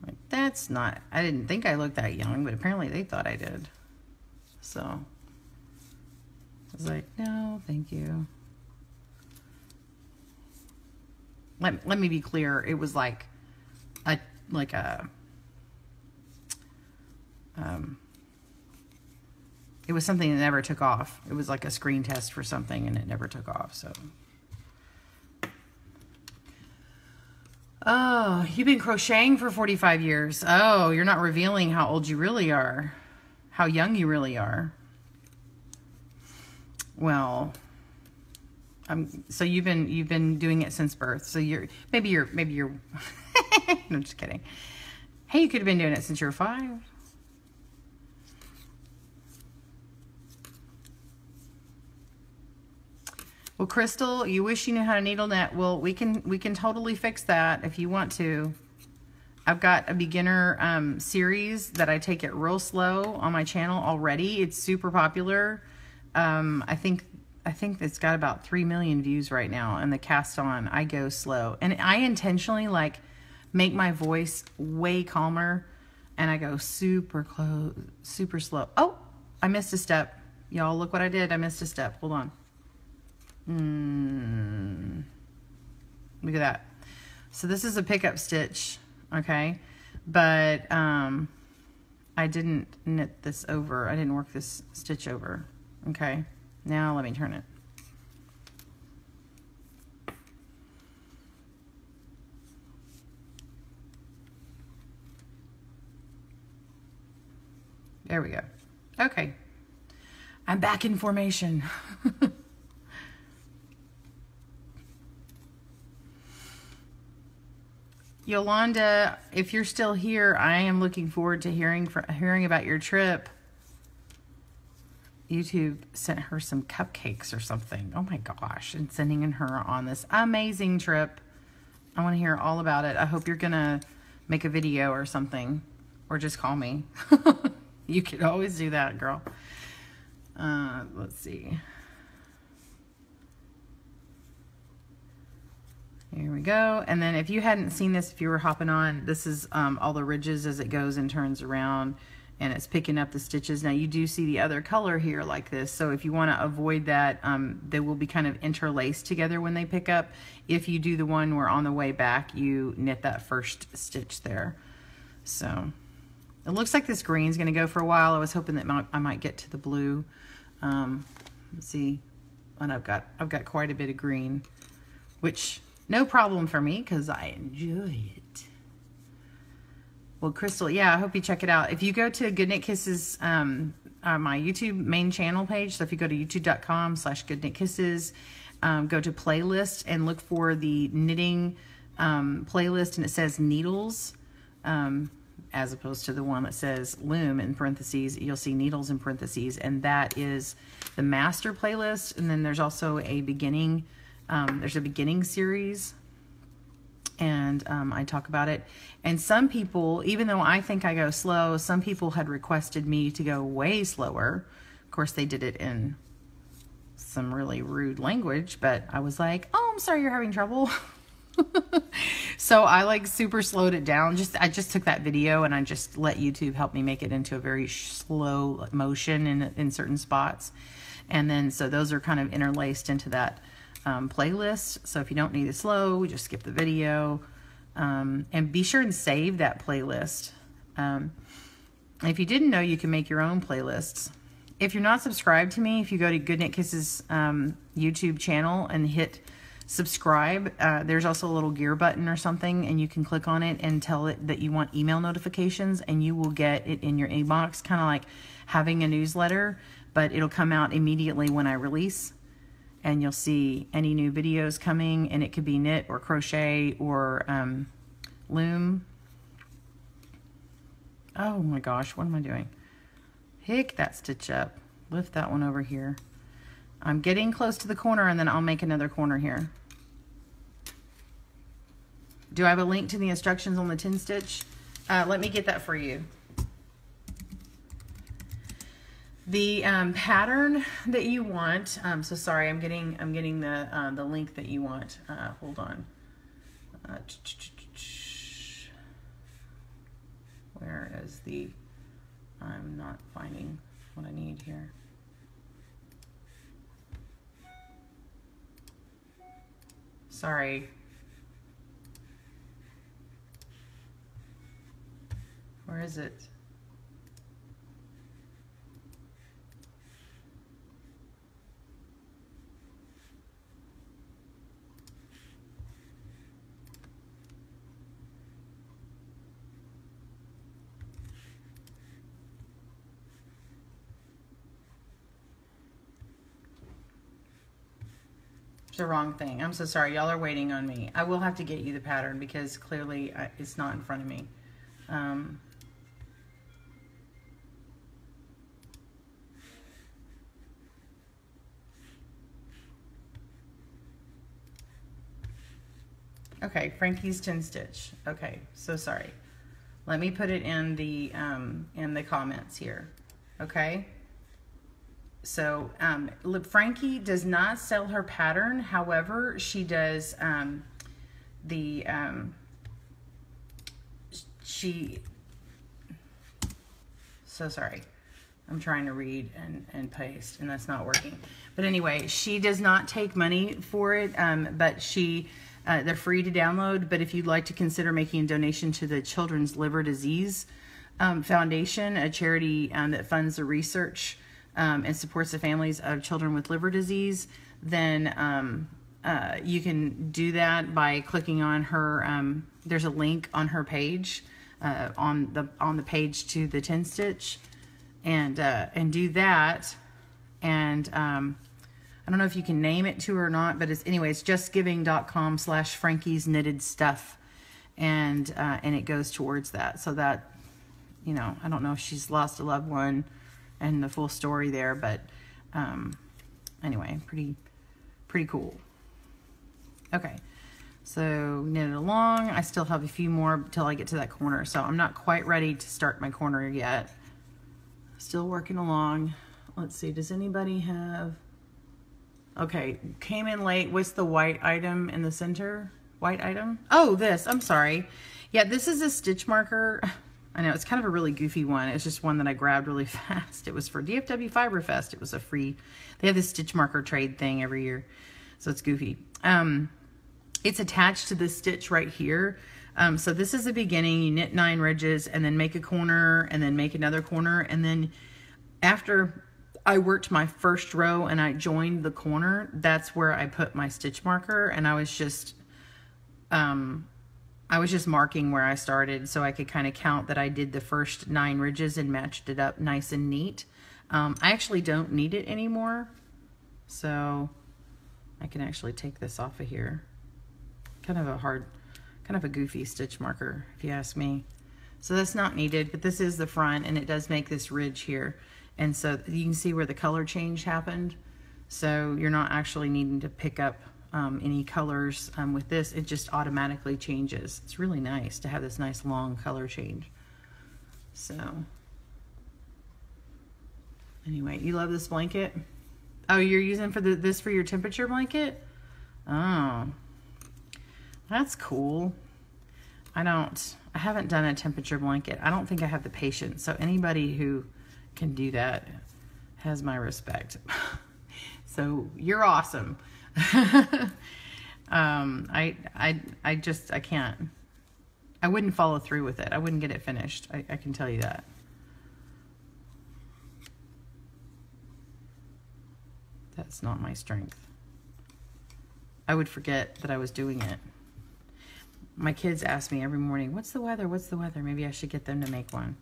Like, that's not, I didn't think I looked that young, but apparently they thought I did. So I was like, no, thank you. Let me be clear. It was like a it was something that never took off. It was like a screen test for something and it never took off. So, oh, you've been crocheting for 45 years. Oh, you're not revealing how old you really are, how young you really are. Well, so you've been doing it since birth. So maybe you're no, just kidding. Hey, you could have been doing it since you were 5. Well, Crystal, you wish you knew how to needle knit. Well, we can totally fix that if you want to. I've got a beginner series that I take it real slow on my channel already. It's super popular. I think it's got about 3 million views right now, and the cast on, I go slow. And I intentionally like make my voice way calmer, and I go super close, super slow. Oh, I missed a step. Y'all, look what I did. I missed a step. Hold on. Look at that. So this is a pickup stitch, okay? But I didn't knit this over. I didn't work this stitch over, okay? Now let me turn it. There we go. Okay. I'm back in formation. Yolanda, if you're still here, I am looking forward to hearing about your trip. YouTube sent her some cupcakes or something. Oh my gosh, and sending her on this amazing trip. I want to hear all about it. I hope you're going to make a video or something, or just call me. You could always do that, girl. Let's see. Here we go. And then if you hadn't seen this, if you were hopping on, this is all the ridges as it goes and turns around, and it's picking up the stitches. Now you do see the other color here like this. So if you want to avoid that, they will be kind of interlaced together when they pick up. If you do the one where on the way back, you knit that first stitch there. So it looks like this green's going to go for a while. I was hoping that I might get to the blue. Let's see. And I've got quite a bit of green, which no problem for me because I enjoy it. Well, Crystal, yeah, I hope you check it out. If you go to Good Knit Kisses, my YouTube main channel page, so if you go to youtube.com/goodknitkisses, go to playlist and look for the knitting playlist, and it says needles, as opposed to the one that says Loom in parentheses. You'll see needles in parentheses, and that is the master playlist. And then there's also a beginning, there's a beginning series, and I talk about it. And some people, even though I think I go slow, some people had requested me to go way slower. Of course, they did it in some really rude language, but I was like, oh, I'm sorry you're having trouble. So I like super slowed it down. I just took that video and I just let YouTube help me make it into a very slow motion in certain spots. And then, so those are kind of interlaced into that playlist. So if you don't need it slow, just skip the video. And be sure and save that playlist. If you didn't know, you can make your own playlists. If you're not subscribed to me, if you go to Good Knit Kisses YouTube channel and hit subscribe, there's also a little gear button or something, and you can click on it and tell it that you want email notifications, and you will get it in your inbox, kind of like having a newsletter, but it'll come out immediately when I release. And you'll see any new videos coming, and it could be knit or crochet or loom. Oh my gosh, what am I doing? Pick that stitch up. Lift that one over here. I'm getting close to the corner, and then I'll make another corner here. Do I have a link to the instructions on the 10 stitch? Let me get that for you. The pattern that you want, so sorry, I'm getting the link that you want. Hold on. Where is the, I'm not finding what I need here. Sorry. Where is it? The wrong thing. I'm so sorry. Y'all are waiting on me. I will have to get you the pattern because clearly it's not in front of me. Okay, Frankie's 10 stitch. Okay, so sorry. Let me put it in the comments here. Okay. So Frankie does not sell her pattern. However, she does so sorry. I'm trying to read and paste, and that's not working. But anyway, she does not take money for it, but they're free to download. But if you'd like to consider making a donation to the Children's Liver Disease Foundation, a charity that funds the research and supports the families of children with liver disease, then you can do that by clicking on her. There's a link on her page, on the page to the 10 stitch, and do that. And I don't know if you can name it to her or not, but it's justgiving.com/Frankie's knitted stuff. And it goes towards that. So that, you know, I don't know if she's lost a loved one and the full story there, but anyway, pretty cool. Okay, so knit it along. I still have a few more till I get to that corner, so I'm not quite ready to start my corner yet. Still working along. Let's see, does anybody have... Okay, came in late. What's the white item in the center? White item? Oh, this. I'm sorry. Yeah, this is a stitch marker. I know, it's kind of a really goofy one. It's just one that I grabbed really fast. It was for DFW Fiber Fest. It was a free... They have this stitch marker trade thing every year, so it's goofy. It's attached to this stitch right here. So this is the beginning. You knit 9 ridges and then make a corner and then make another corner. And then after I worked my first row and I joined the corner, that's where I put my stitch marker. And I was just marking where I started so I could kind of count that I did the first 9 ridges and matched it up nice and neat. I actually don't need it anymore, so I can actually take this off of here. Kind of a goofy stitch marker, if you ask me. So that's not needed, but this is the front, and it does make this ridge here. And so you can see where the color change happened. So you're not actually needing to pick up any colors with this. It just automatically changes. It's really nice to have this nice long color change. So anyway, you love this blanket? Oh, you're using this for your temperature blanket? Oh, that's cool. I haven't done a temperature blanket. I don't think I have the patience. So anybody who can do that has my respect. So you're awesome. I can't. I wouldn't follow through with it. I wouldn't get it finished. I can tell you that. That's not my strength. I would forget that I was doing it. My kids ask me every morning, what's the weather? What's the weather? Maybe I should get them to make one.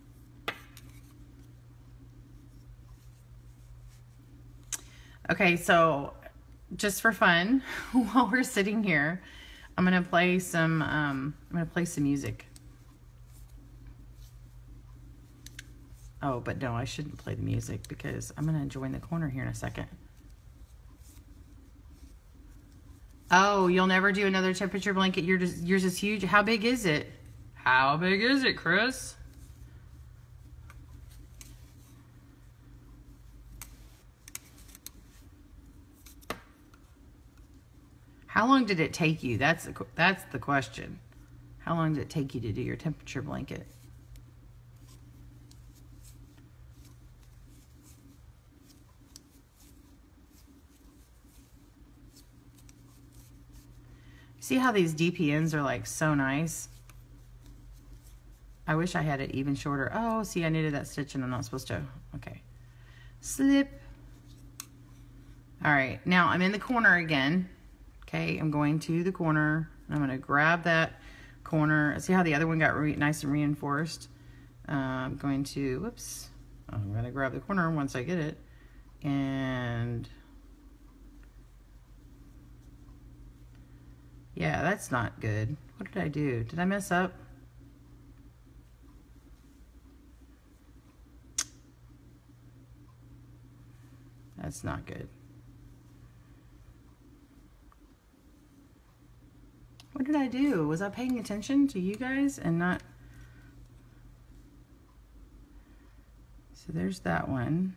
Okay, so just for fun, while we're sitting here, I'm gonna play some music. Oh, but no, I shouldn't play the music because I'm gonna join the corner here in a second. Oh, you'll never do another temperature blanket. Yours is huge. How big is it? How big is it, Chris? How long did it take you? That's the question. How long did it take you to do your temperature blanket? See how these DPNs are like so nice? I wish I had it even shorter. Oh, see, I knitted that stitch and I'm not supposed to. Okay. Slip. All right, now I'm in the corner again. Okay, I'm going to the corner. I'm going to grab that corner. See how the other one got nice and reinforced? I'm going to, whoops. I'm going to grab the corner once I get it. And yeah, that's not good. What did I do? Did I mess up? That's not good. What did I do? Was I paying attention to you guys and not? So there's that one.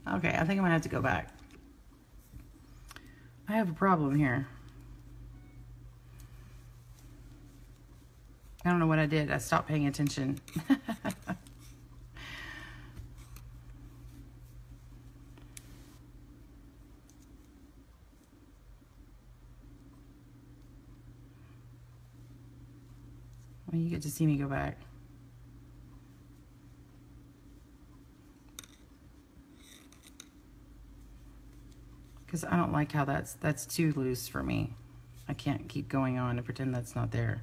Okay, I think I'm gonna have to go back. I have a problem here. I don't know what I did. I stopped paying attention. Well, you get to see me go back. Because I don't like how that's too loose for me. I can't keep going on and pretend that's not there.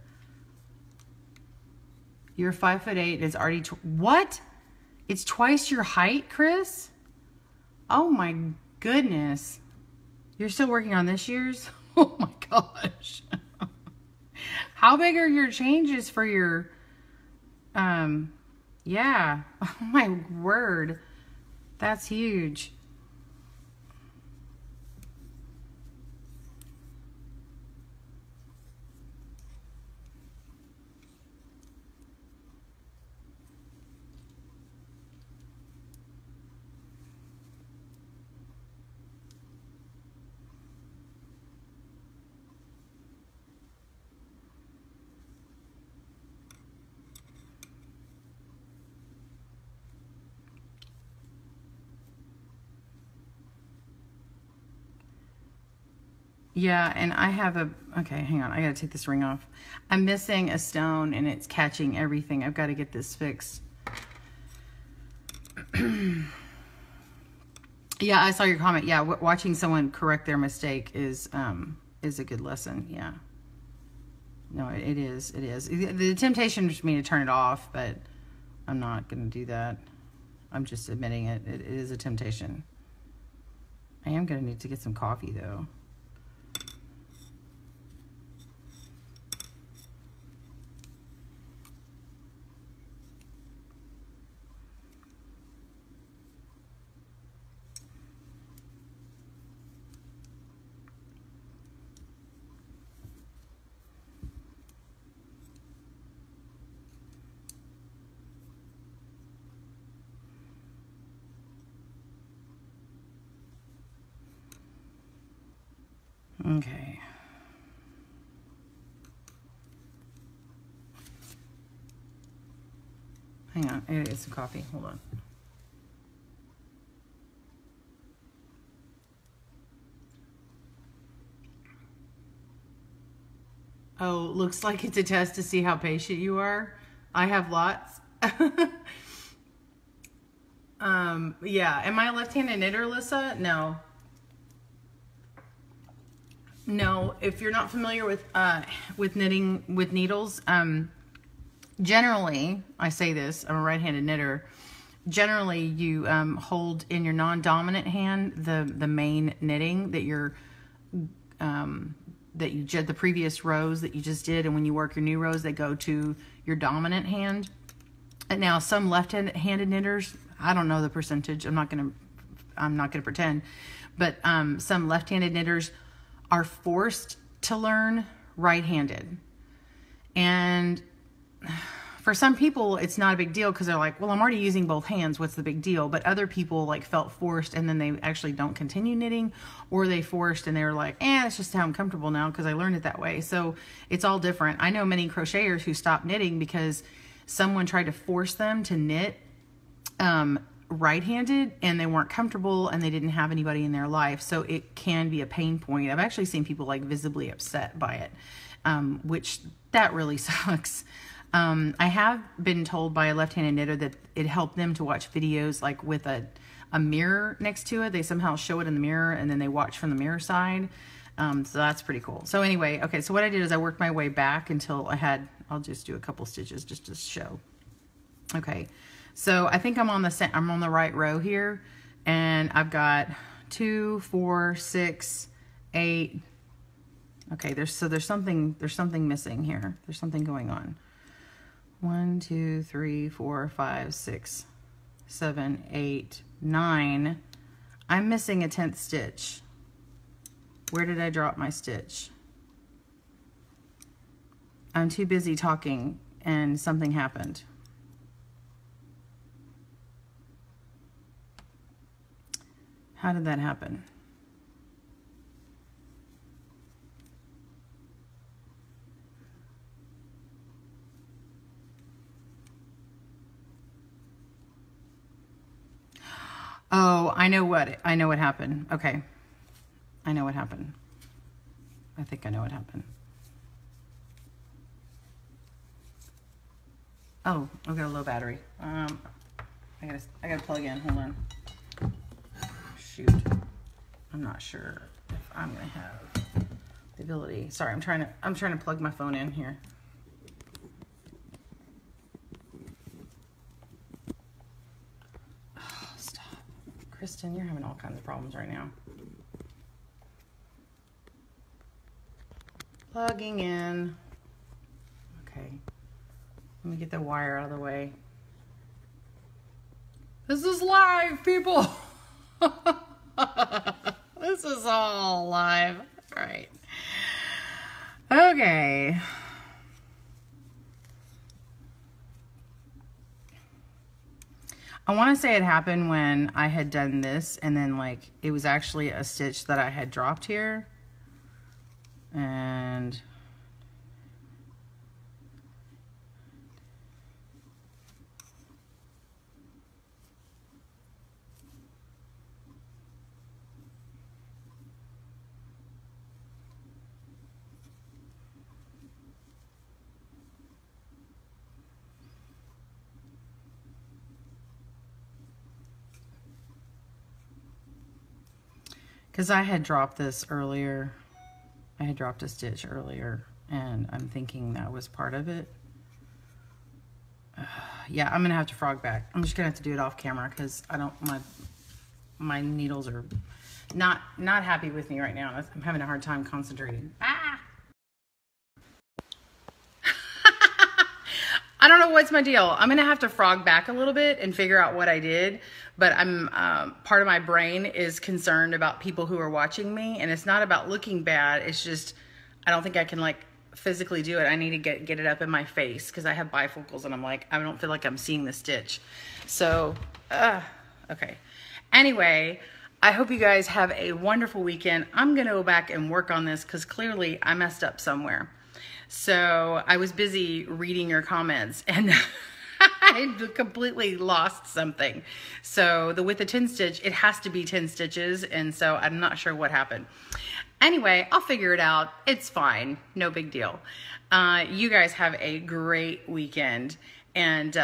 You're 5'8". It's already what? It's twice your height, Chris? Oh my goodness. You're still working on this year's? Oh my gosh. How big are your changes for your yeah. Oh my word. That's huge. Yeah, and I have a, okay, hang on. I got to take this ring off. I'm missing a stone and it's catching everything. I've got to get this fixed. Yeah, I saw your comment. Yeah, watching someone correct their mistake is a good lesson. Yeah. No, it is. It is. The temptation is for me to turn it off, but I'm not going to do that. I'm just admitting it. It is a temptation. I am going to need to get some coffee, though. Okay. Hang on, I gotta get some coffee. Hold on. Oh, looks like it's a test to see how patient you are. I have lots. Yeah. Am I a left-handed knitter, Lissa? No. No. If you're not familiar with knitting with needles, generally, I say this, I'm a right-handed knitter. Generally, you hold in your non-dominant hand the main knitting that you're the previous rows that you just did, and when you work your new rows, they go to your dominant hand. And now some left-handed knitters, I don't know the percentage. I'm not gonna pretend, but some left-handed knitters are forced to learn right-handed, and for some people, it's not a big deal because they're like, well, I'm already using both hands. What's the big deal? But other people like felt forced and then they actually don't continue knitting, or they forced and they're like, it's just how I'm comfortable now because I learned it that way. So it's all different. I know many crocheters who stopped knitting because someone tried to force them to knit right-handed and they weren't comfortable and they didn't have anybody in their life. So it can be a pain point. I've actually seen people like visibly upset by it, which that really sucks. I have been told by a left-handed knitter that it helped them to watch videos like with a mirror next to it. They somehow show it in the mirror and then they watch from the mirror side. So that's pretty cool. So anyway, okay, so what I did is I worked my way back until I'll just do a couple stitches just to show. Okay, so I think I'm on the right row here, and I've got 2, 4, 6, 8. Okay, there's something missing here. There's something going on. 1, 2, 3, 4, 5, 6, 7, 8, 9. I'm missing a 10th stitch. Where did I drop my stitch? I'm too busy talking and something happened. How did that happen? Oh, I know what happened. Okay. I know what happened. I think I know what happened. Oh, I've got a low battery. I gotta plug in. Hold on. Shoot. I'm not sure if I'm gonna have the ability. Sorry, I'm trying to plug my phone in here. Oh, stop. Kristen, you're having all kinds of problems right now. Plugging in. Okay. Let me get the wire out of the way. This is live, people. This is all live. All right. Okay. I want to say it happened when I had done this, and then like it was actually a stitch that I had dropped here. And because I had dropped this earlier. I had dropped a stitch earlier, and I'm thinking that was part of it. Yeah, I'm gonna have to frog back. I'm just gonna have to do it off camera because I don't, my needles are not happy with me right now. I'm having a hard time concentrating. Ah! I don't know what's my deal. I'm gonna have to frog back a little bit and figure out what I did, but I'm part of my brain is concerned about people who are watching me, and it's not about looking bad. It's just I don't think I can like physically do it. I need to get it up in my face because I have bifocals, and I'm like I don't feel like I'm seeing the stitch. So okay. Anyway, I hope you guys have a wonderful weekend. I'm gonna go back and work on this because clearly I messed up somewhere. So I was busy reading your comments and I completely lost something. So with the 10 stitch, it has to be 10 stitches. And so I'm not sure what happened. Anyway, I'll figure it out. It's fine. No big deal. You guys have a great weekend. And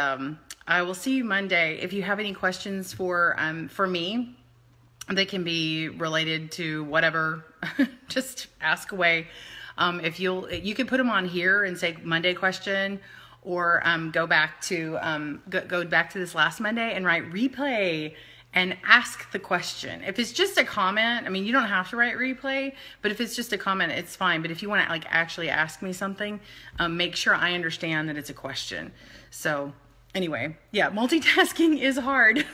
I will see you Monday. If you have any questions for me, they can be related to whatever, just ask away. If you can put them on here and say Monday question, or go back to this last Monday and write replay and ask the question. If it's just a comment, I mean, you don't have to write replay, but if it's just a comment, it's fine. But if you want to like actually ask me something, make sure I understand that it's a question. So anyway, yeah, multitasking is hard.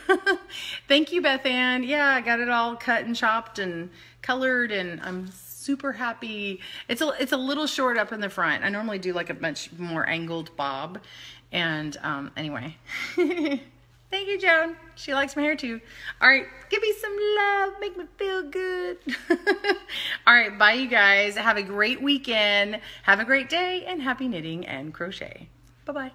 Thank you, Beth Ann. Yeah, I got it all cut and chopped and colored, and I'm super happy. It's a little short up in the front. I normally do like a much more angled bob. And anyway, thank you, Joan. She likes my hair too. All right, give me some love. Make me feel good. All right, bye, you guys. Have a great weekend. Have a great day, and happy knitting and crochet. Bye-bye.